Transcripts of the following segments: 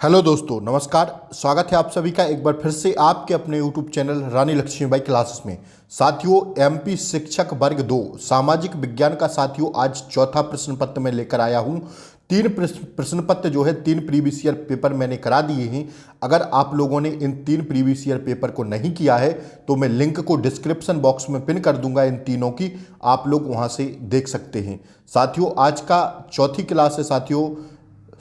Hello दोस्तों, नमस्कार। स्वागत है आप सभी का एक बार फिर से आपके अपने यूट्यूब चैनल रानी लक्ष्मीबाई क्लासेस में। साथियों, एमपी शिक्षक वर्ग 2 सामाजिक विज्ञान का साथियों आज चौथा प्रश्न पत्र में लेकर आया हूं। तीन प्रश्न पत्र जो है 3 प्रीवियस ईयर पेपर मैंने करा दिए हैं। अगर आप लोगों ने इन 3 प्रीवियस ईयर पेपर को नहीं किया है तो मैं लिंक को डिस्क्रिप्शन बॉक्स में पिन कर दूंगा, इन तीनों की आप लोग वहां से देख सकते हैं। साथियों, आज का चौथी क्लास है साथियों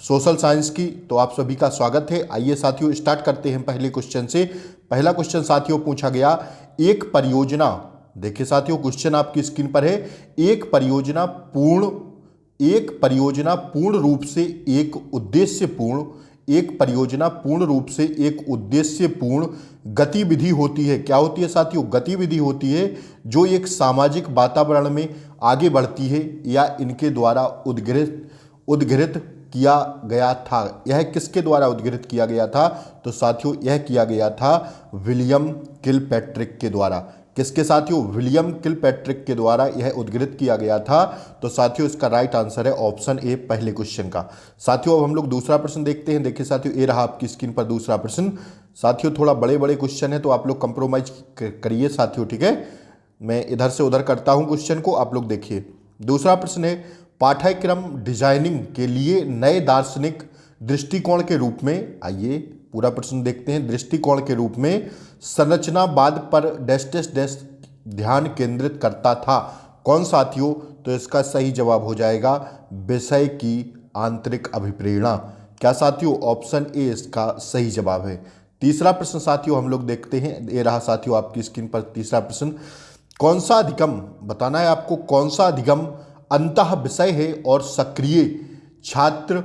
सोशल साइंस की, तो आप सभी का स्वागत है। आइए साथियों स्टार्ट करते हैं पहले क्वेश्चन से। पहला क्वेश्चन साथियों पूछा गया, एक परियोजना, देखिए साथियों क्वेश्चन आपकी स्क्रीन पर है। एक परियोजना पूर्ण रूप से एक उद्देश्यपूर्ण गतिविधि होती है। क्या होती है साथियों? गतिविधि होती है जो एक सामाजिक वातावरण में आगे बढ़ती है या इनके द्वारा उद्घृत किया गया था। यह किसके द्वारा उद्घृत किया गया था? तो साथियों यह किया गया था विलियम किलपैट्रिक के द्वारा। किसके साथियों? विलियम किलपैट्रिक के द्वारा यह उद्घृत किया गया था। तो साथियों इसका राइट आंसर है ऑप्शन ए पहले क्वेश्चन का। साथियों अब हम लोग दूसरा प्रश्न देखते हैं। देखिए साथियों, ये रहा आपकी स्क्रीन पर दूसरा प्रश्न। साथियों थोड़ा बड़े बड़े क्वेश्चन है तो आप लोग कंप्रोमाइज करिए साथियों, ठीक है। मैं इधर से उधर करता हूं क्वेश्चन को, आप लोग देखिए। दूसरा प्रश्न है, पाठ्यक्रम डिजाइनिंग के लिए नए दार्शनिक दृष्टिकोण के रूप में, आइए पूरा प्रश्न देखते हैं। दृष्टिकोण के रूप में संरचनावाद पर डैश डैश डैश ध्यान केंद्रित करता था। कौन साथियों? तो इसका सही जवाब हो जाएगा विषय की आंतरिक अभिप्रेरणा। क्या साथियों? ऑप्शन ए इसका सही जवाब है। तीसरा प्रश्न साथियों हम लोग देखते हैं। ये रहा साथियों आपकी स्क्रीन पर तीसरा प्रश्न। कौन सा अधिगम, बताना है आपको कौन सा अधिगम अंतः विषय है और सक्रिय छात्र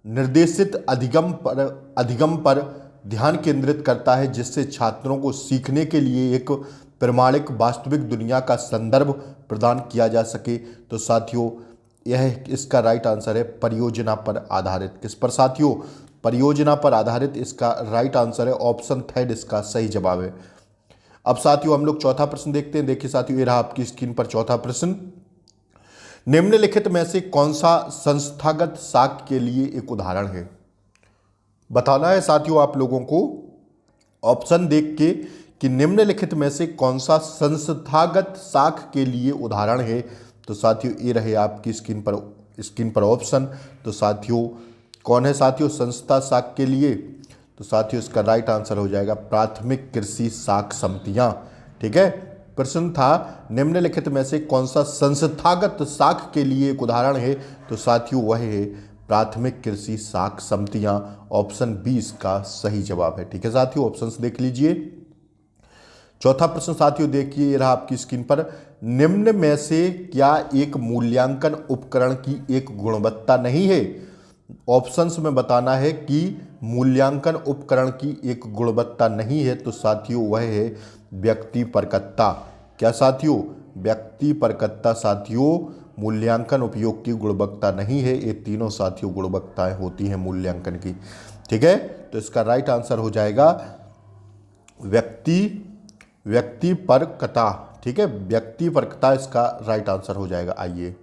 निर्देशित अधिगम पर ध्यान केंद्रित करता है, जिससे छात्रों को सीखने के लिए एक प्रमाणिक वास्तविक दुनिया का संदर्भ प्रदान किया जा सके। तो साथियों यह इसका राइट आंसर है परियोजना पर आधारित। किस पर साथियों? परियोजना पर आधारित इसका राइट आंसर है ऑप्शन थर्ड इसका सही जवाब है। अब साथियों हम लोग चौथा प्रश्न देखते हैं। देखिए साथियों, ये रहा आपकी स्क्रीन पर चौथा प्रश्न। निम्नलिखित में से कौन सा संस्थागत साख के लिए एक उदाहरण है? बताना है साथियों आप लोगों को ऑप्शन देख के कि निम्नलिखित में से कौन सा संस्थागत साख के लिए उदाहरण है। तो साथियों ये रहे आपकी स्क्रीन पर ऑप्शन। तो साथियों कौन है साथियों संस्था साख के लिए? तो साथियों इसका राइट आंसर हो जाएगा प्राथमिक कृषि साख समितियां, ठीक है। प्रश्न था निम्नलिखित में से कौन सा संस्थागत साख के लिए एक उदाहरण है? तो साथियों वह है प्राथमिक कृषि साख समितियां। ऑप्शन 20 का सही जवाब है, ठीक है साथियों। ऑप्शंस देख लीजिए। चौथा प्रश्न साथियों देखिए, ये रहा आपकी स्क्रीन पर। निम्न में से क्या एक मूल्यांकन उपकरण की एक गुणवत्ता नहीं है? ऑप्शंस में बताना है कि मूल्यांकन उपकरण की एक गुणवत्ता नहीं है। तो साथियों वह है व्यक्ति परकता। क्या साथियों? व्यक्ति परकता साथियों मूल्यांकन उपयोग की गुणवत्ता नहीं है। ये तीनों साथियों गुणवत्ताएं होती हैं मूल्यांकन की, ठीक है। तो इसका राइट आंसर हो जाएगा व्यक्ति परकता, ठीक है। व्यक्ति परकता इसका राइट आंसर हो जाएगा। आइए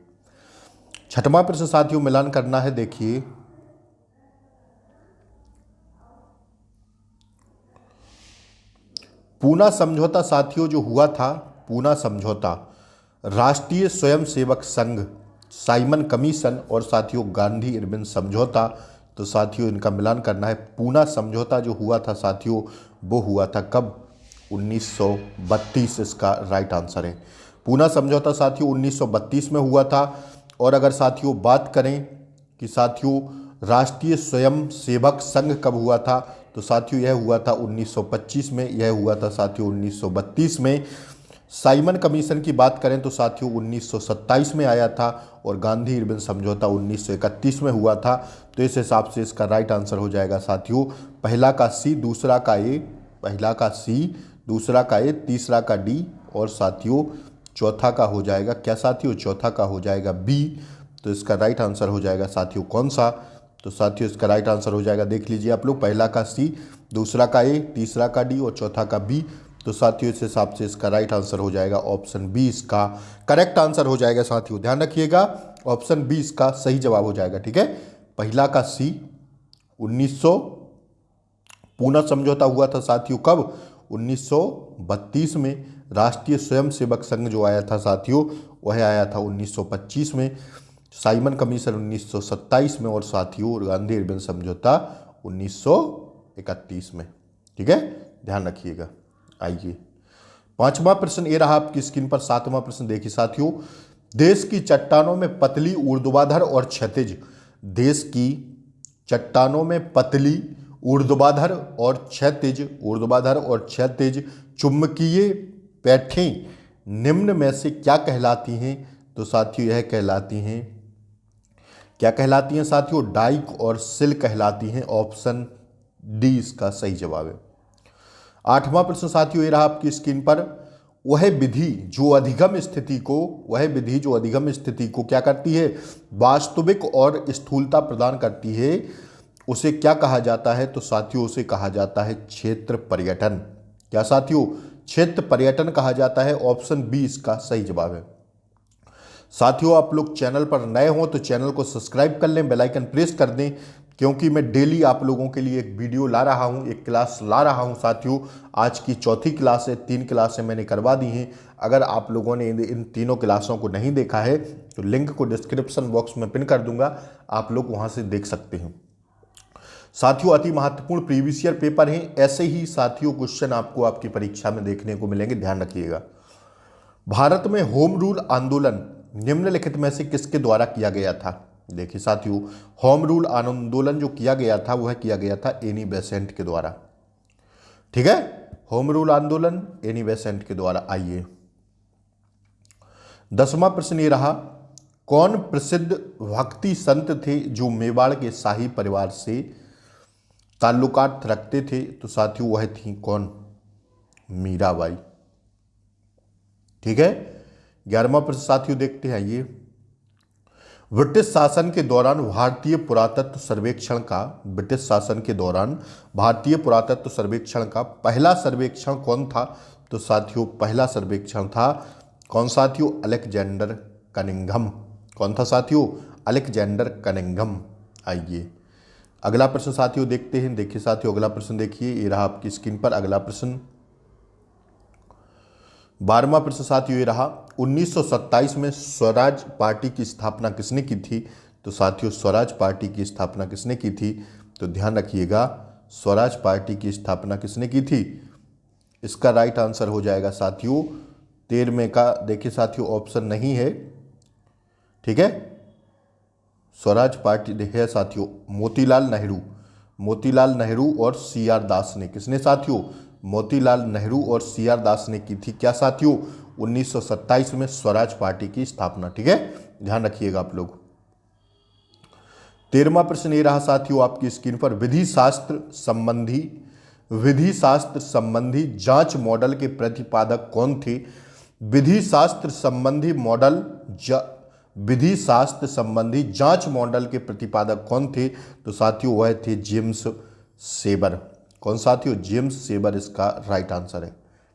छठवां प्रश्न साथियों मिलान करना है। देखिए पूना समझौता साथियों जो हुआ था, पूना समझौता राष्ट्रीय स्वयंसेवक संघ, साइमन कमीशन और साथियों गांधी इरविन समझौता। तो साथियों इनका मिलान करना है। पूना समझौता जो हुआ था साथियों वो हुआ था कब? 1932 इसका राइट आंसर है। पूना समझौता साथियों 1932 में हुआ था। और अगर साथियों बात करें कि साथियों राष्ट्रीय स्वयंसेवक संघ कब हुआ था, तो साथियों यह हुआ था 1925 में। यह हुआ था साथियों 1932 में। साइमन कमीशन की बात करें तो साथियों 1927 में आया था और गांधी इरविन समझौता 1931 में हुआ था। तो इस हिसाब से इसका राइट आंसर हो जाएगा साथियों पहला का सी, दूसरा का ए, पहला का सी, दूसरा का ए, तीसरा का डी और साथियों चौथा का हो जाएगा क्या साथियों? चौथा का हो जाएगा बी। तो इसका राइट आंसर हो जाएगा साथियों कौन सा? तो साथियों इसका राइट आंसर हो जाएगा, देख लीजिए आप लोग, पहला का सी, दूसरा का ए, तीसरा का डी और चौथा का बी। तो साथियों इस हिसाब से इसका राइट आंसर हो जाएगा ऑप्शन 20 का करेक्ट आंसर हो जाएगा साथियों। ध्यान रखिएगा ऑप्शन 20 का सही जवाब हो जाएगा, ठीक है। पहला का सी 19 पूना समझौता हुआ था साथियों कब? 1932 में। राष्ट्रीय स्वयंसेवक संघ जो आया था साथियों वह आया था 1925 में। साइमन कमीशन 1927 में और साथियों गांधी इरविन समझौता 1931 में। ठीक है, ध्यान रखिएगा। आइए पांचवा प्रश्न ये रहा आपकी स्क्रीन पर। सातवां प्रश्न देखिए साथियों, देश की चट्टानों में पतली ऊर्ध्वाधर और क्षैतिज, देश की चट्टानों में पतली ऊर्ध्वाधर और क्षैतिज चुंबकीय पैठें निम्न में से क्या कहलाती हैं? तो साथियों यह कहलाती हैं, क्या कहलाती हैं साथियों? डाइक और सिल कहलाती हैं। ऑप्शन डी इसका सही जवाब है। आठवां प्रश्न साथियों ये रहा आपकी स्क्रीन पर, वह विधि जो अधिगम स्थिति को क्या करती है? वास्तविक और स्थूलता प्रदान करती है, उसे क्या कहा जाता है? तो साथियों उसे कहा जाता है क्षेत्र पर्यटन। क्या साथियों? क्षेत्र पर्यटन कहा जाता है। ऑप्शन बी इसका सही जवाब है। साथियों आप लोग चैनल पर नए हो तो चैनल को सब्सक्राइब कर लें, बेल आइकन प्रेस कर दें, क्योंकि मैं डेली आप लोगों के लिए एक वीडियो ला रहा हूं, एक क्लास ला रहा हूं साथियों। आज की चौथी क्लास है, 3 क्लासें मैंने करवा दी हैं। अगर आप लोगों ने इन तीनों क्लासों को नहीं देखा है तो लिंक को डिस्क्रिप्शन बॉक्स में पिन कर दूंगा, आप लोग वहां से देख सकते हैं। साथियों अति महत्वपूर्ण प्रीवियस ईयर पेपर हैं, ऐसे ही साथियों क्वेश्चन आपको आपकी परीक्षा में देखने को मिलेंगे, ध्यान रखिएगा। भारत में होम रूल आंदोलन निम्नलिखित में से किसके द्वारा किया गया था? देखिए साथियों, होम रूल आंदोलन जो किया गया था वह किया गया था एनी बेसेंट के द्वारा। ठीक है, होम रूल आंदोलन एनी बेसेंट के द्वारा। आइए 10वां प्रश्न ये रहा, कौन प्रसिद्ध भक्ति संत थे जो मेवाड़ के शाही परिवार से ताल्लुकात रखते थे? तो साथियों वह थी कौन? मीराबाई। ठीक है, 11वां प्रश्न साथियों देखते हैं। ये ब्रिटिश शासन के दौरान भारतीय पुरातत्व सर्वेक्षण का पहला सर्वेक्षण कौन था? तो साथियों पहला सर्वेक्षण था कौन साथियों? Alexander Cunningham. कौन था साथियों? Alexander Cunningham. आइए अगला प्रश्न साथियों देखते हैं। देखिए साथियों अगला प्रश्न देखिए, ये रहा आपकी स्क्रीन पर अगला प्रश्न। 12वां प्रश्न साथियों ये रहा, 1927 में स्वराज पार्टी की स्थापना किसने की थी? तो साथियों स्वराज पार्टी की स्थापना किसने की थी? तो ध्यान रखिएगा, स्वराज पार्टी की स्थापना किसने की थी? इसका राइट आंसर हो जाएगा साथियों 13वें का। देखिए साथियों ऑप्शन नहीं है। ठीक है, स्वराज पार्टी है साथियों मोतीलाल नेहरू और सीआर दास ने। किसने साथियों? मोतीलाल नेहरू और सीआर दास ने की थी। क्या साथियों? 1927 में स्वराज पार्टी की स्थापना। ठीक है, ध्यान रखिएगा आप लोग। 13वां प्रश्न ये रहा साथियों आपकी स्क्रीन पर, विधि शास्त्र संबंधी जांच मॉडल के प्रतिपादक कौन थे? विधि शास्त्र संबंधी जांच मॉडल के प्रतिपादक कौन थे? तो साथियों वह थे जेम्स सेबर। कौन साथियों? जेम्स सेबर इसका राइट आंसर है।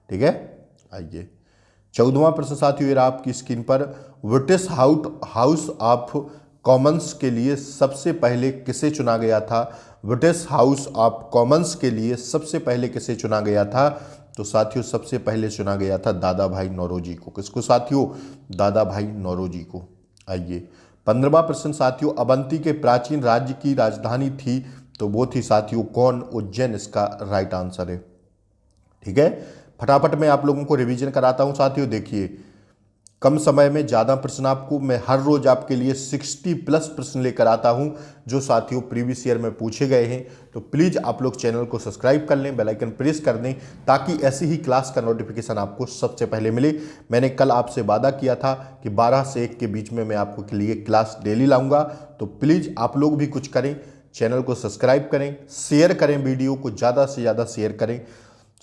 ठीक है, आइए 14वां प्रश्न साथियों ये रहा आपकी स्क्रीन पर, ब्रिटिश हाउस ऑफ कॉमन्स के लिए सबसे पहले किसे चुना गया था? ब्रिटिश हाउस ऑफ कॉमन्स के लिए सबसे पहले किसे चुना गया था? तो साथियों सबसे पहले चुना गया था दादा भाई नौरोजी को। किसको साथियों? दादा भाई नौरोजी को। आइए 15वां प्रश्न साथियों, अवंती के प्राचीन राज्य की राजधानी थी, तो वो थी साथियों कौन? उज्जैन इसका राइट आंसर है। ठीक है, फटाफट मैं आप लोगों को रिवीजन कराता हूं साथियों। देखिए कम समय में ज़्यादा प्रश्न आपको मैं हर रोज आपके लिए 60+ प्रश्न लेकर आता हूं जो साथियों प्रीवियस ईयर में पूछे गए हैं। तो प्लीज़ आप लोग चैनल को सब्सक्राइब कर लें, बेल आइकन प्रेस कर दें, ताकि ऐसी ही क्लास का नोटिफिकेशन आपको सबसे पहले मिले। मैंने कल आपसे वादा किया था कि 12 से 1 के बीच में मैं आपको के लिए क्लास डेली लाऊंगा। तो प्लीज़ आप लोग भी कुछ करें, चैनल को सब्सक्राइब करें, शेयर करें, वीडियो को ज़्यादा से ज़्यादा शेयर करें।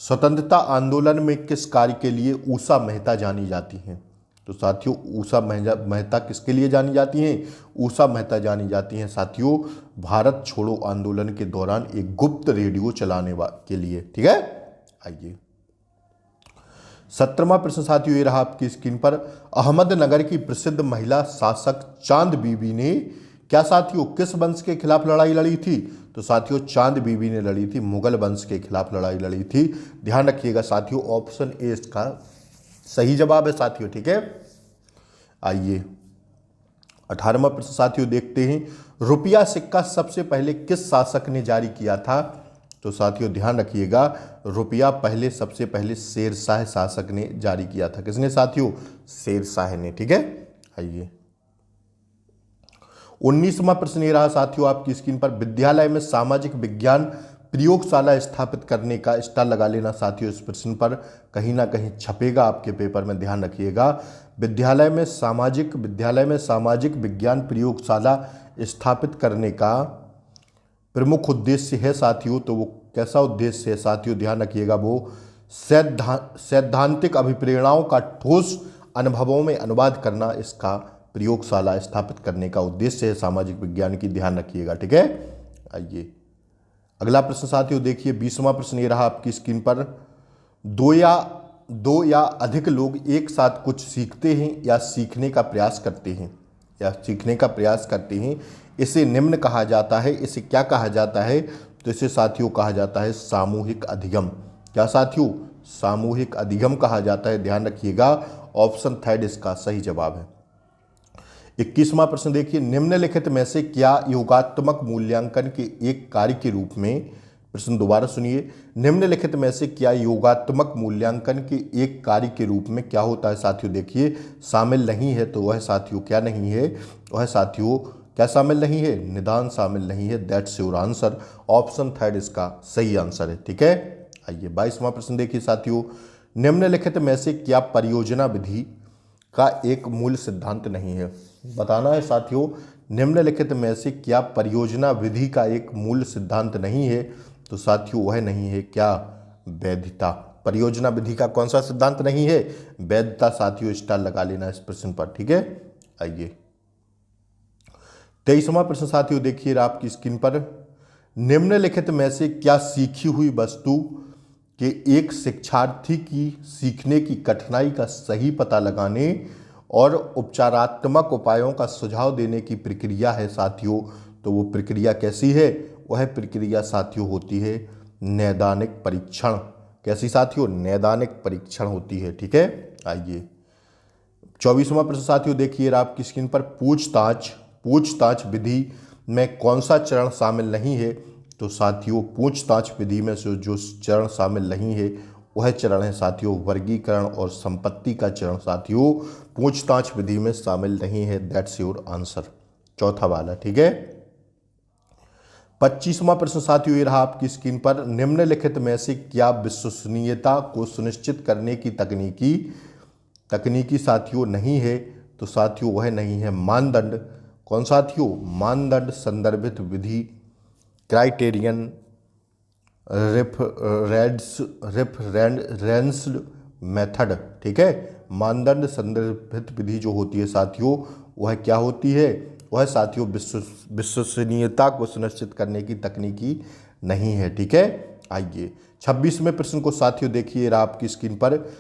स्वतंत्रता आंदोलन में किस कार्य के लिए उषा मेहता जानी जाती हैं? तो साथियों उषा मेहता किसके लिए जानी जाती हैं? उषा मेहता जानी जाती हैं साथियों भारत छोड़ो आंदोलन के दौरान एक गुप्त रेडियो चलाने के लिए। ठीक है, आइए 17वां प्रश्न साथियों ये रहा आपकी स्क्रीन पर, अहमदनगर की प्रसिद्ध महिला शासक चांद बीबी ने क्या साथियों किस वंश के खिलाफ लड़ाई लड़ी थी? तो साथियों चांद बीबी ने लड़ी थी, मुगल वंश के खिलाफ लड़ाई लड़ी थी। ध्यान रखिएगा साथियों, ऑप्शन ए इसका सही जवाब है साथियों। ठीक है, आइए 18वां प्रश्न साथियों देखते हैं। रुपया सिक्का सबसे पहले किस शासक ने जारी किया था? तो साथियों ध्यान रखिएगा, रुपया सबसे पहले शेरशाह शासक ने जारी किया था। किसने साथियों? शेरशाह ने। ठीक है, आइए 19वां प्रश्न ये रहा साथियों आपकी स्क्रीन पर। विद्यालय में सामाजिक विज्ञान प्रयोगशाला स्थापित करने का स्टार लगा लेना साथियों। इस प्रश्न पर कहीं ना कहीं छपेगा आपके पेपर में, ध्यान रखिएगा। विद्यालय में सामाजिक विज्ञान प्रयोगशाला स्थापित करने का प्रमुख उद्देश्य है साथियों। तो वो कैसा उद्देश्य है साथियों? ध्यान रखिएगा, वो सैद्धांतिक अभिप्रेरणाओं का ठोस अनुभवों में अनुवाद करना इसका प्रयोगशाला स्थापित करने का उद्देश्य है सामाजिक विज्ञान की। ध्यान रखिएगा। ठीक है, आइए अगला प्रश्न साथियों देखिए। 20वां प्रश्न ये रहा आपकी स्क्रीन पर। दो या अधिक लोग एक साथ कुछ सीखते हैं या सीखने का प्रयास करते हैं इसे निम्न कहा जाता है। इसे क्या कहा जाता है? तो इसे साथियों कहा जाता है सामूहिक अधिगम। क्या साथियों? सामूहिक अधिगम कहा जाता है। ध्यान रखिएगा, ऑप्शन थर्ड इसका सही जवाब है। 21वां प्रश्न देखिए। निम्नलिखित में से क्या योगात्मक मूल्यांकन के एक कार्य के रूप में, प्रश्न दोबारा सुनिए, निम्नलिखित में से क्या योगात्मक मूल्यांकन के एक कार्य के रूप में क्या होता है साथियों? देखिए शामिल नहीं है, तो वह साथियों क्या नहीं है? वह साथियों क्या शामिल नहीं है? निदान शामिल नहीं है। That's your answer, option third इसका सही आंसर है। ठीक है, आइए 22वां प्रश्न देखिए साथियों। निम्नलिखित में से क्या परियोजना विधि का एक मूल सिद्धांत नहीं है? बताना है साथियों, निम्नलिखित में से क्या परियोजना विधि का एक मूल सिद्धांत नहीं है? तो साथियों वह नहीं है क्या? वैधता। परियोजना विधि का कौन सा सिद्धांत नहीं है? वैधता। साथियों स्टार लगा लेना इस प्रश्न पर। ठीक है, आइए 23वां प्रश्न साथियों देखिए आपकी स्क्रीन पर। निम्नलिखित में से क्या सीखी हुई वस्तु के एक शिक्षार्थी की सीखने की कठिनाई का सही पता लगाने और उपचारात्मक उपायों का सुझाव देने की प्रक्रिया है साथियों? तो वो प्रक्रिया कैसी है? वह प्रक्रिया साथियों होती है नैदानिक परीक्षण। कैसी साथियों? नैदानिक परीक्षण होती है। ठीक है, आइए 24वां प्रश्न साथियों देखिए आपकी स्क्रीन पर। पूछताछ विधि में कौन सा चरण शामिल नहीं है? तो साथियों पूछताछ विधि में से जो चरण शामिल नहीं है वह चरण है साथियों वर्गीकरण और संपत्ति का चरण साथियों पूछताछ विधि में शामिल नहीं है। दैट्स योर आंसर, चौथा वाला। ठीक है, 25वां प्रश्न साथियों ये रहा आपकी स्क्रीन पर। निम्नलिखित में से क्या विश्वसनीयता को सुनिश्चित करने की तकनीकी साथियों नहीं है? तो साथियों वह नहीं है मानदंड। कौन साथियों? मानदंड संदर्भित विधि, क्राइटेरियन रेफरेंस्ड मेथड। ठीक है, मानदंड संदर्भित विधि जो होती है साथियों वह क्या होती है? वह साथियों विश्वसनीयता को सुनिश्चित करने की तकनीकी नहीं है। ठीक है, आइए 26वें प्रश्न को साथियों देखिए आपकी स्क्रीन पर।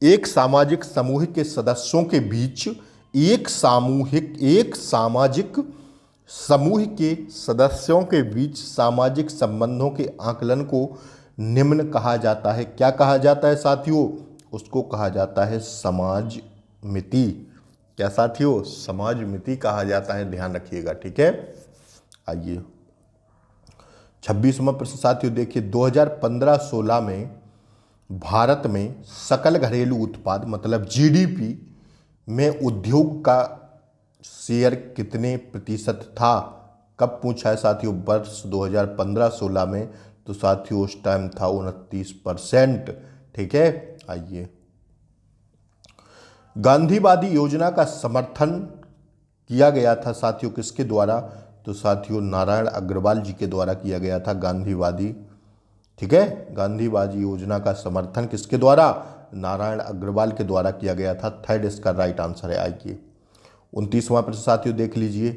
एक सामाजिक समूह के सदस्यों के बीच एक सामाजिक समूह के सदस्यों के बीच सामाजिक संबंधों के आकलन को निम्न कहा जाता है। क्या कहा जाता है साथियों? उसको कहा जाता है समाज मिति। क्या साथियों? समाज मिति कहा जाता है। ध्यान रखिएगा। ठीक है, आइए 26वां प्रश्न साथियों देखिए। 2015-16 में भारत में सकल घरेलू उत्पाद मतलब जीडीपी में उद्योग का शेयर कितने प्रतिशत था? कब पूछा है साथियों? वर्ष 2015-16 में। तो साथियों उस टाइम था 29%। ठीक है, आइए गांधीवादी योजना का समर्थन किया गया था साथियों किसके द्वारा? तो साथियों नारायण अग्रवाल जी के द्वारा किया गया था गांधीवादी। ठीक है, गांधीवादी योजना का समर्थन किसके द्वारा? नारायण अग्रवाल के द्वारा किया गया था। थर्ड इसका राइट आंसर है। आइए 29वां प्रश्न साथियों देख लीजिए।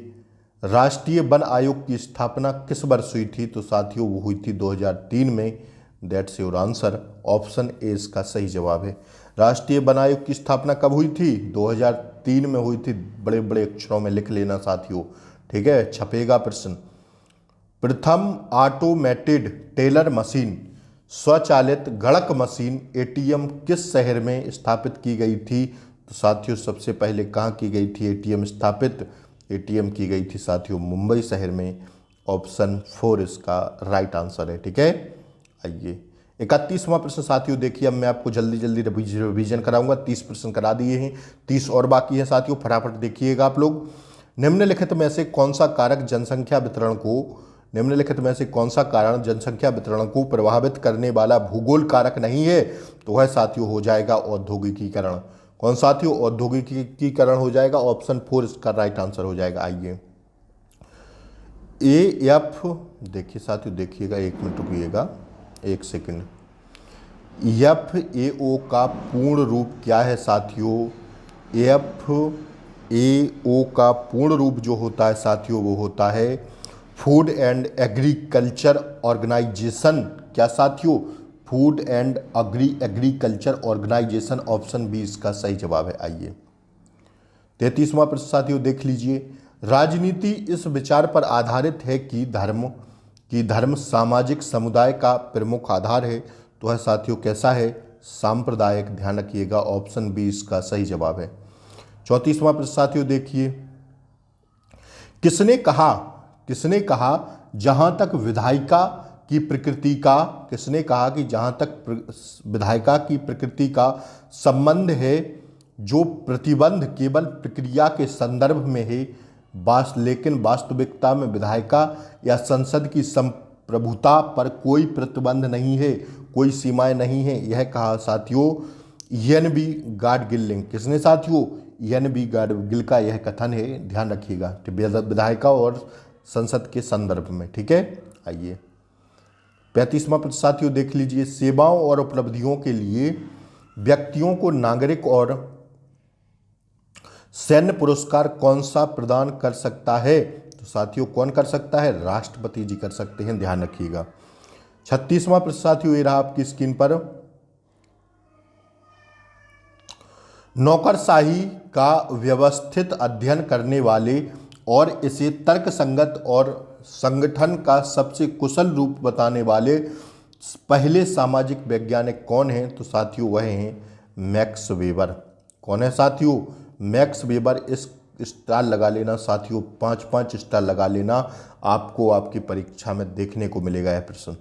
राष्ट्रीय वन आयोग की स्थापना किस वर्ष हुई थी? तो साथियों वो हुई थी 2003 में। That's your answer, option A इसका सही जवाब है। राष्ट्रीय वन आयोग की स्थापना कब हुई थी? 2003 में हुई थी। बड़े बड़े अक्षरों में लिख लेना साथियों, ठीक है, छपेगा प्रश्न। प्रथम ऑटोमेटेड टेलर मशीन, स्वचालित गणक मशीन एटीएम किस शहर में स्थापित की गई थी? तो साथियों सबसे पहले कहाँ की गई थी एटीएम स्थापित? एटीएम की गई थी साथियों मुंबई शहर में। ऑप्शन 4 इसका राइट आंसर है। ठीक है, आइए 31वां प्रश्न साथियों देखिए। अब मैं आपको जल्दी जल्दी रिवीजन कराऊंगा। 30 प्रश्न करा दिए हैं, 30 और बाकी है साथियों, फटाफट देखिएगा आप लोग। निम्नलिखित में से कौन सा कारक जनसंख्या वितरण को निम्नलिखित में से कौन सा कारण जनसंख्या वितरण को प्रभावित करने वाला भूगोल कारक नहीं है? तो वह साथियों हो जाएगा औद्योगिकीकरण। कौन साथियों? औद्योगिकीकरण हो जाएगा। ऑप्शन 4 इसका राइट आंसर हो जाएगा। आइए एफ देखिए साथियों, देखिएगा, 1 मिनट रुकिएगा, 1 सेकंड। FAO का पूर्ण रूप क्या है साथियों? FAO का पूर्ण रूप जो होता है साथियों वो होता है फूड एंड एग्रीकल्चर ऑर्गेनाइजेशन। क्या साथियों? Food and Agriculture Organization. Option B इसका सही जवाब है। आइए 33वां प्रश्न साथियों देख लीजिए। राजनीति इस विचार पर आधारित है कि धर्म सामाजिक समुदाय का प्रमुख आधार है। तो है साथियों कैसा है? सांप्रदायिक। ध्यान रखिएगा, ऑप्शन बी इसका सही जवाब है। 34वां प्रश्न साथियों देखिए। किसने कहा जहां तक विधायिका की प्रकृति का किसने कहा कि जहां तक विधायिका की प्रकृति का संबंध है, जो प्रतिबंध केवल प्रक्रिया के संदर्भ में है, लेकिन वास्तविकता में विधायिका या संसद की संप्रभुता पर कोई प्रतिबंध नहीं है, कोई सीमाएं नहीं है। यह कहा साथियों एन.बी. गाडगिल। किसने साथियों? एन.बी. गाडगिल का यह कथन है। ध्यान रखिएगा, विधायिका और संसद के संदर्भ में। ठीक है, आइए 35वां प्रश्न साथियों देख लीजिए। सेवाओं और उपलब्धियों के लिए व्यक्तियों को नागरिक और सैन्य पुरस्कार कौन सा प्रदान कर सकता है? तो साथियों कौन कर सकता है? राष्ट्रपति जी कर सकते हैं। ध्यान रखिएगा। 36वां प्रश्न साथियों ये रहा आपकी स्क्रीन पर। नौकरशाही का व्यवस्थित अध्ययन करने वाले और इसे तर्कसंगत और संगठन का सबसे कुशल रूप बताने वाले पहले सामाजिक वैज्ञानिक कौन हैं? तो साथियों वह हैं मैक्स वेबर। कौन है साथियों? Max weber. इस स्टार लगा लेना साथियों, 5-5 स्टार लगा लेना, आपको आपकी परीक्षा में देखने को मिलेगा यह प्रश्न।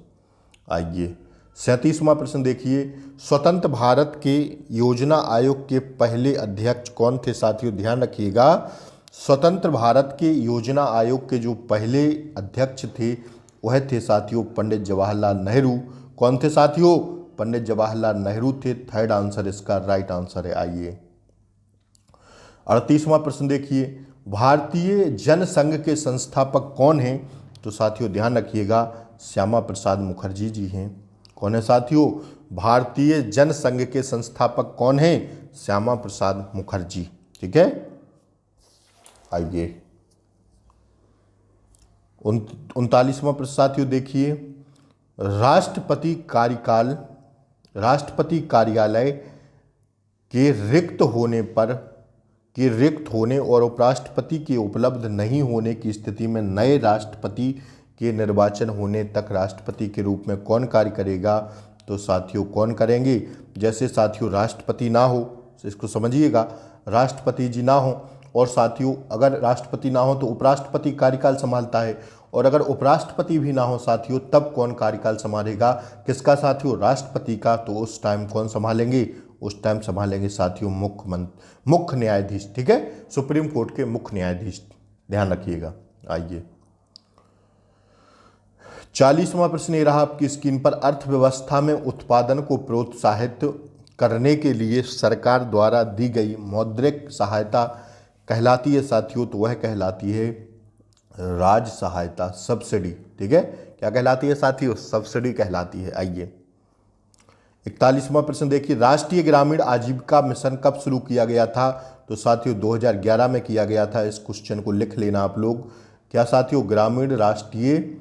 आइए 37वां प्रश्न देखिए। स्वतंत्र भारत के योजना आयोग के पहले अध्यक्ष कौन थे साथियों? ध्यान रखिएगा, स्वतंत्र भारत के योजना आयोग के जो पहले अध्यक्ष थे वह थे साथियों पंडित जवाहरलाल नेहरू। कौन थे साथियों? पंडित जवाहरलाल नेहरू थे। थर्ड आंसर इसका राइट आंसर है। आइए 38वां प्रश्न देखिए। भारतीय जनसंघ के संस्थापक कौन हैं? तो साथियों ध्यान रखिएगा, श्यामा प्रसाद मुखर्जी जी हैं। कौन है साथियों? भारतीय जनसंघ के संस्थापक कौन हैं? श्यामा प्रसाद मुखर्जी। ठीक है, आइए 39वां प्रश्न साथियों देखिए। राष्ट्रपति कार्यालय के रिक्त होने और उपराष्ट्रपति के उपलब्ध नहीं होने की स्थिति में नए राष्ट्रपति के निर्वाचन होने तक राष्ट्रपति के रूप में कौन कार्य करेगा? तो साथियों कौन करेंगे? जैसे साथियों राष्ट्रपति ना हो, इसको समझिएगा, राष्ट्रपति जी ना हो और साथियों अगर राष्ट्रपति ना हो तो उपराष्ट्रपति कार्यकाल संभालता है, और अगर उपराष्ट्रपति भी ना हो साथियों तब कौन कार्यकाल संभालेगा? किसका साथियों? राष्ट्रपति का। तो उस टाइम कौन संभालेंगे? उस टाइम संभालेंगे साथियों मुख्य न्यायाधीश। ठीक है, सुप्रीम कोर्ट के मुख्य न्यायाधीश। ध्यान रखिएगा। आइए 40वां प्रश्न ये रहा आपकी स्क्रीन पर। अर्थव्यवस्था में उत्पादन को प्रोत्साहित करने के लिए सरकार द्वारा दी गई मौद्रिक सहायता कहलाती है साथियों? तो वह कहलाती है राज्य सहायता, सब्सिडी। ठीक है, क्या कहलाती है साथियों? सब्सिडी कहलाती है। आइए 41वां प्रश्न देखिए। राष्ट्रीय ग्रामीण आजीविका मिशन कब शुरू किया गया था? तो साथियों 2011 में किया गया था। इस क्वेश्चन को लिख लेना आप लोग। क्या साथियों? ग्रामीण राष्ट्रीय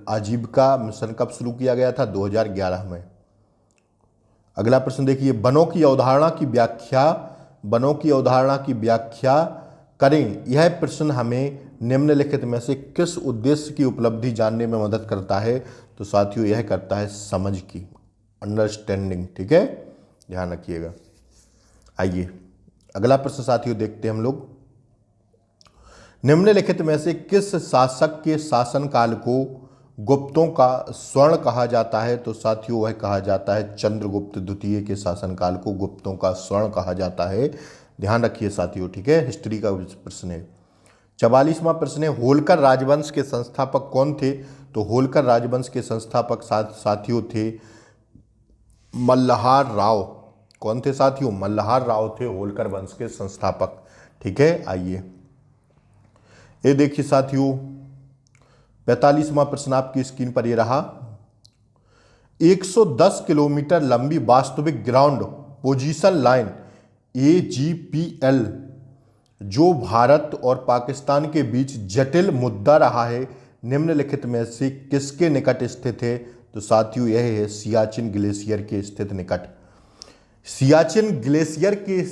आजीविका मिशन कब शुरू किया गया था? 2011 में। अगला प्रश्न देखिए। वनों की अवधारणा की व्याख्या करें। यह प्रश्न हमें निम्नलिखित में से किस उद्देश्य की उपलब्धि जानने में मदद करता है? तो साथियों यह करता है समझ की, अंडरस्टैंडिंग। ठीक है, ध्यान रखिएगा। आइए अगला प्रश्न साथियों देखते हैं हम लोग। निम्नलिखित में से किस शासक के शासनकाल को गुप्तों का स्वर्ण कहा जाता है? तो साथियों वह कहा जाता है चंद्रगुप्त द्वितीय के शासनकाल को गुप्तों का स्वर्ण कहा जाता है। ध्यान रखिए साथियों, ठीक है, हिस्ट्री का प्रश्न है। 44वां प्रश्न है, होलकर राजवंश के संस्थापक कौन थे? तो होलकर राजवंश के संस्थापक साथियों थे मल्हार राव। कौन थे साथियों? मल्हार राव थे होलकर वंश के संस्थापक। ठीक है, आइए ये देखिए साथियों, 45वां प्रश्न आपकी स्क्रीन पर ये रहा। 110 किलोमीटर लंबी वास्तविक ग्राउंड पोजीशन लाइन AGPL जो भारत और पाकिस्तान के बीच जटिल मुद्दा रहा है, निम्नलिखित में से किसके निकट स्थित है? तो साथियों यह है सियाचिन ग्लेशियर के स्थित निकट। सियाचिन ग्लेशियर के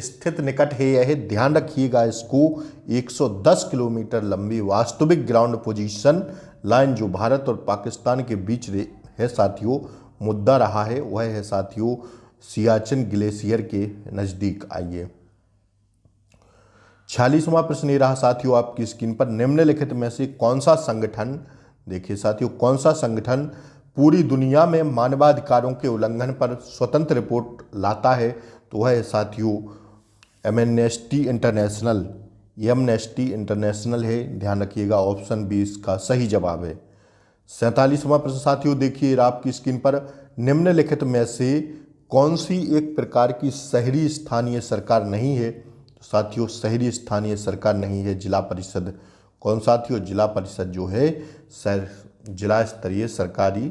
स्थित निकट है यह, ध्यान रखिएगा इसको। 110 किलोमीटर लंबी वास्तविक ग्राउंड पोजीशन लाइन जो भारत और पाकिस्तान के बीच है साथियों, मुद्दा रहा है, वह है साथियों सियाचिन ग्लेशियर के नजदीक। आइए 46वां प्रश्न ये रहा साथियों आपकी स्क्रीन पर। निम्नलिखित में से कौन सा संगठन, देखिए साथियों, कौन सा संगठन पूरी दुनिया में मानवाधिकारों के उल्लंघन पर स्वतंत्र रिपोर्ट लाता है? तो वह है साथियों एमनेस्टी इंटरनेशनल। एमनेस्टी इंटरनेशनल है, ध्यान रखिएगा, ऑप्शन बी इसका सही जवाब है। 47वां प्रश्न साथियों देखिए आपकी स्क्रीन पर। निम्नलिखित में से कौन सी एक प्रकार की शहरी स्थानीय सरकार नहीं है? तो साथियों शहरी स्थानीय सरकार नहीं है जिला परिषद। कौन साथियों? जिला परिषद जो है जिला स्तरीय सरकारी,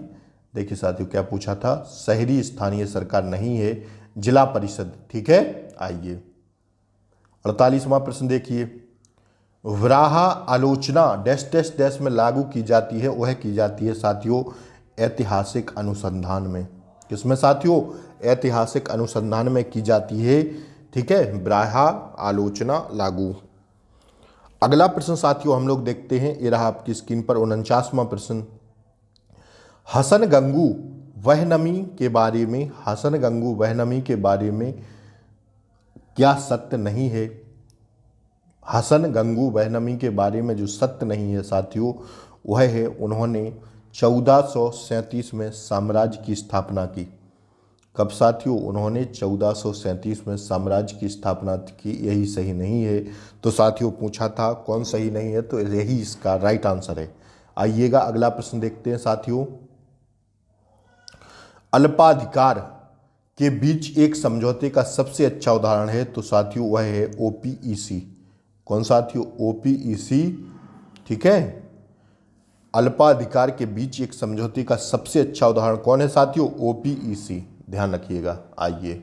देखिए साथियों क्या पूछा था, शहरी स्थानीय सरकार नहीं है, जिला परिषद। ठीक है, आइए 48वां प्रश्न देखिए। वराह आलोचना डैश डैश डैश में लागू की जाती है, वह की जाती है साथियों ऐतिहासिक अनुसंधान में। किसमें साथियों? ऐतिहासिक अनुसंधान में की जाती है। ठीक है, वराह आलोचना लागू। अगला प्रश्न साथियों हम लोग देखते हैं, ये रहा आपकी स्क्रीन पर 49वां प्रश्न। हसन गंगू वहनमी के बारे में, हसन गंगू वहनमी के बारे में क्या सत्य नहीं है? हसन गंगू वहनमी के बारे में जो सत्य नहीं है साथियों, वह है उन्होंने 1437 में साम्राज्य की स्थापना की। कब साथियों? उन्होंने 1437 में साम्राज्य की स्थापना की, यही सही नहीं है। तो साथियों पूछा था कौन सही नहीं है, तो यही इसका राइट आंसर है। आइएगा अगला प्रश्न देखते हैं साथियों। अल्पाधिकार के बीच एक समझौते का सबसे अच्छा उदाहरण है, तो साथियों वह है OPEC। कौन साथियों? OPEC। ठीक है, अल्पाधिकार के बीच एक समझौते का सबसे अच्छा उदाहरण कौन है साथियों? OPEC, ध्यान रखिएगा। आइए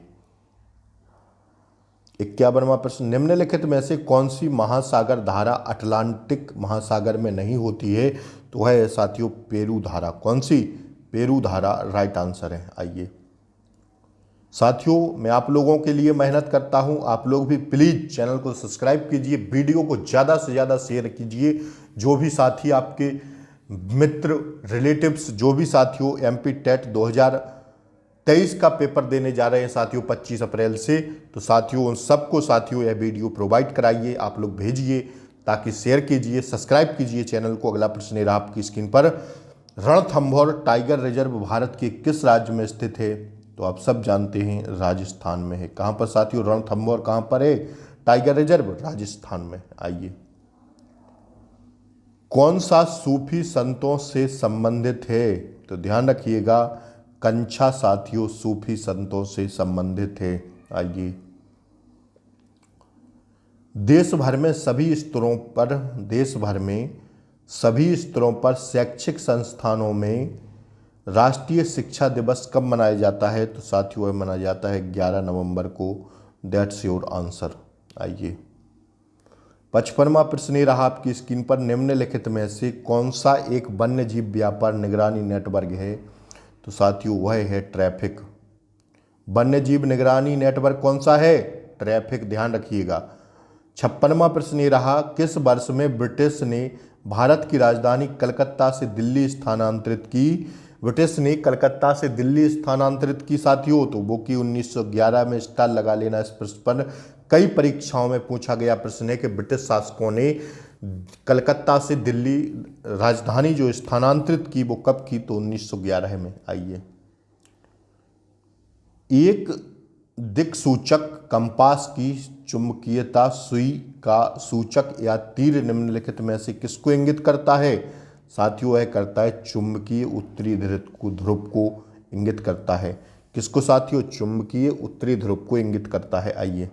51वां प्रश्न। निम्नलिखित में से कौन सी महासागर धारा अटलांटिक महासागर में नहीं होती है? तो वह है साथियों पेरू धारा। कौन सी? पेरू धारा राइट आंसर है। आइए साथियों मैं आप लोगों के लिए मेहनत करता हूं, आप लोग भी प्लीज चैनल को सब्सक्राइब कीजिए, वीडियो को ज़्यादा से ज़्यादा शेयर कीजिए। जो भी साथी आपके मित्र रिलेटिव्स, जो भी साथियों MP टेट 2023 का पेपर देने जा रहे हैं साथियों 25 अप्रैल से, तो साथियों उन सबको साथियों यह वीडियो प्रोवाइड कराइए, आप लोग भेजिए, ताकि शेयर कीजिए, सब्सक्राइब कीजिए चैनल को। अगला प्रश्न रहा आपकी स्क्रीन पर। रणथंभौर टाइगर रिजर्व भारत के किस राज्य में स्थित है? तो आप सब जानते हैं राजस्थान में है। कहाँ पर साथियों? रणथंभौर कहाँ पर है? टाइगर रिजर्व राजस्थान में। आइए कौन सा सूफी संतों से संबंधित है? तो ध्यान रखिएगा कंछा साथियों सूफी संतों से संबंधित है। आइए देश भर में सभी स्तरों पर शैक्षिक संस्थानों में राष्ट्रीय शिक्षा दिवस कब मनाया जाता है? तो साथियों वह मनाया जाता है 11 नवंबर को। That's your answer. आइए 55वां प्रश्न ये रहा आपकी स्क्रीन पर। निम्नलिखित में से कौन सा एक वन्य जीव व्यापार निगरानी नेटवर्क है? तो साथियों वह है ट्रैफिक। वन्य जीव निगरानी नेटवर्क कौन सा है? ट्रैफिक, ध्यान रखिएगा। 56वां प्रश्न ये रहा, किस वर्ष में ब्रिटिश ने भारत की राजधानी कलकत्ता से दिल्ली स्थानांतरित की? ब्रिटिश ने कलकत्ता से दिल्ली स्थानांतरित की साथियों, तो वो की 1911 में। स्टार लगा लेना इस प्रश्न पर। कई परीक्षाओं में पूछा गया प्रश्न है कि ब्रिटिश शासकों ने कलकत्ता से दिल्ली राजधानी जो स्थानांतरित की वो कब की? तो 1911 में। आइए, एक दिक्सूचक कंपास की चुंबकीयता सुई का सूचक या तीर निम्नलिखित में से किसको इंगित करता है? साथियों, यह करता है चुंबकीय उत्तरी ध्रुव को इंगित करता है। किसको साथियों? चुंबकीय उत्तरी ध्रुव को इंगित करता है। आइए,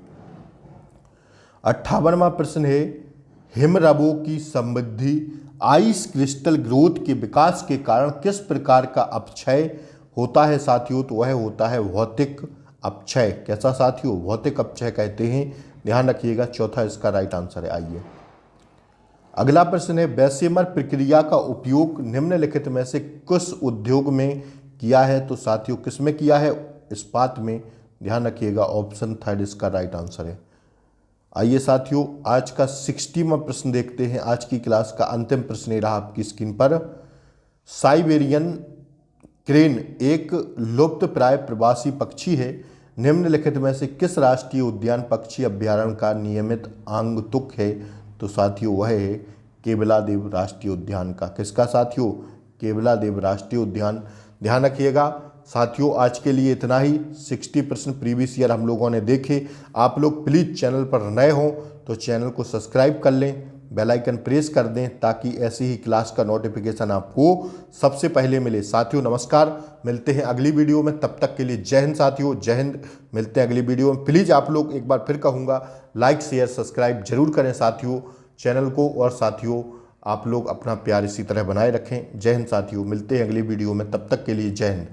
58वां प्रश्न है, हिमरबों की समृद्धि आइस क्रिस्टल ग्रोथ के विकास के कारण किस प्रकार का अपक्षय होता है साथियों? तो वह होता है भौतिक अपक्षय। कैसा साथियों? भौतिक अपक्षय कहते हैं। ध्यान रखिएगा, चौथा इसका राइट आंसर है। आइए, अगला प्रश्न है, बेसेमर प्रक्रिया का उपयोग निम्नलिखित में से किस उद्योग में किया है? तो साथियों, किस में किया है? इस्पात में। ध्यान रखिएगा, ऑप्शन थर्ड इसका राइट आंसर है। आइए साथियों, आज का 60वां प्रश्न देखते हैं। आज की क्लास का अंतिम प्रश्न रहा आपकी स्क्रीन पर। साइबेरियन क्रेन एक लुप्त प्राय प्रवासी पक्षी है। निम्नलिखित में से किस राष्ट्रीय उद्यान पक्षी अभ्यारण्य का नियमित आगंतुक है? तो साथियों, वह है केवलादेव राष्ट्रीय उद्यान का। किसका साथियों? केवलादेव राष्ट्रीय उद्यान। ध्यान रखिएगा साथियों, आज के लिए इतना ही। 60 प्रश्न प्रीवियस ईयर हम लोगों ने देखे। आप लोग प्लीज़ चैनल पर नए हों तो चैनल को सब्सक्राइब कर लें, बेल आइकन प्रेस कर दें ताकि ऐसी ही क्लास का नोटिफिकेशन आपको सबसे पहले मिले। साथियों नमस्कार, मिलते हैं अगली वीडियो में। तब तक के लिए जय हिंद साथियों, जय हिंद। मिलते हैं अगली वीडियो में। प्लीज़ आप लोग, एक बार फिर कहूँगा, लाइक शेयर सब्सक्राइब जरूर करें साथियों चैनल को। और साथियों, आप लोग अपना प्यार इसी तरह बनाए रखें। जय हिंद साथियों, मिलते हैं अगली वीडियो में। तब तक के लिए जय हिंद।